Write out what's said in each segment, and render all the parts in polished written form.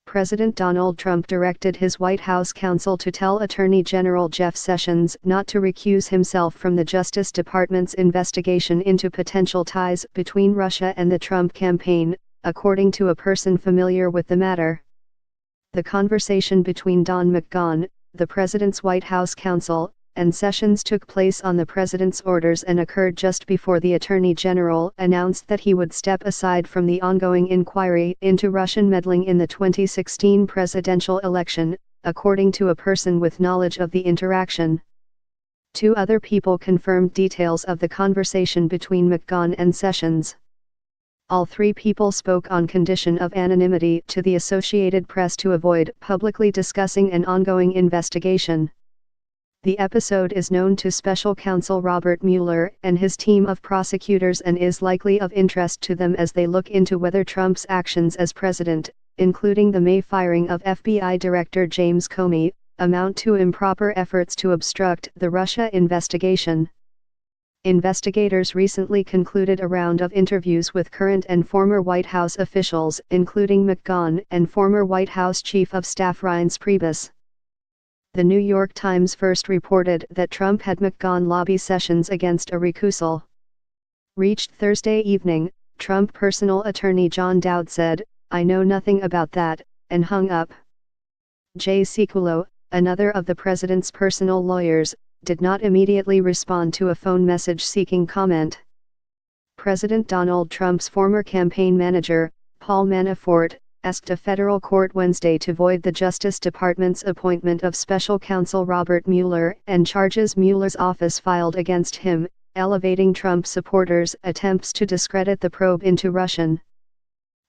President Donald Trump directed his White House counsel to tell Attorney General Jeff Sessions not to recuse himself from the Justice Department's investigation into potential ties between Russia and the Trump campaign, according to a person familiar with the matter. The conversation between Don McGahn, the president's White House counsel, and Sessions took place on the president's orders and occurred just before the Attorney General announced that he would step aside from the ongoing inquiry into Russian meddling in the 2016 presidential election, according to a person with knowledge of the interaction. Two other people confirmed details of the conversation between McGahn and Sessions. All three people spoke on condition of anonymity to the Associated Press to avoid publicly discussing an ongoing investigation. The episode is known to Special Counsel Robert Mueller and his team of prosecutors and is likely of interest to them as they look into whether Trump's actions as president, including the May firing of FBI Director James Comey, amount to improper efforts to obstruct the Russia investigation. Investigators recently concluded a round of interviews with current and former White House officials, including McGahn and former White House Chief of Staff Reince Priebus. The New York Times first reported that Trump had McGahn lobby Sessions against a recusal. Reached Thursday evening, Trump personal attorney John Dowd said, "I know nothing about that," and hung up. Jay Sekulow, another of the president's personal lawyers, did not immediately respond to a phone message seeking comment. President Donald Trump's former campaign manager, Paul Manafort, asked a federal court Wednesday to void the Justice Department's appointment of special counsel Robert Mueller and charges Mueller's office filed against him, elevating Trump supporters' attempts to discredit the probe into Russian.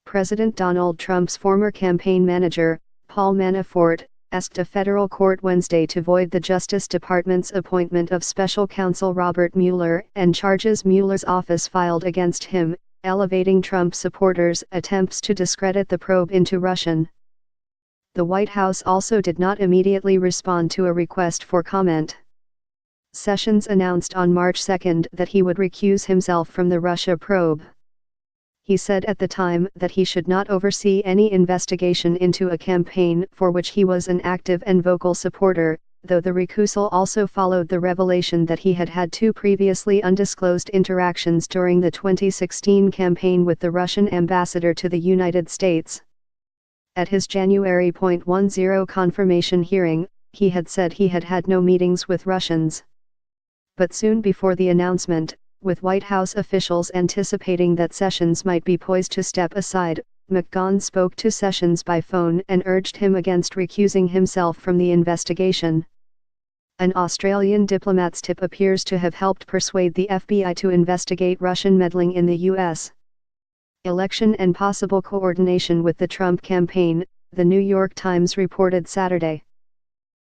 President Donald Trump's former campaign manager, Paul Manafort, asked a federal court Wednesday to void the Justice Department's appointment of special counsel Robert Mueller and charges Mueller's office filed against him, elevating Trump supporters' attempts to discredit the probe into Russian. The White House also did not immediately respond to a request for comment. Sessions announced on March 2 that he would recuse himself from the Russia probe. He said at the time that he should not oversee any investigation into a campaign for which he was an active and vocal supporter, though the recusal also followed the revelation that he had had two previously undisclosed interactions during the 2016 campaign with the Russian ambassador to the United States. At his January 10 confirmation hearing, he had said he had had no meetings with Russians. But soon before the announcement, with White House officials anticipating that Sessions might be poised to step aside, McGahn spoke to Sessions by phone and urged him against recusing himself from the investigation. An Australian diplomat's tip appears to have helped persuade the FBI to investigate Russian meddling in the U.S. election and possible coordination with the Trump campaign, the New York Times reported Saturday.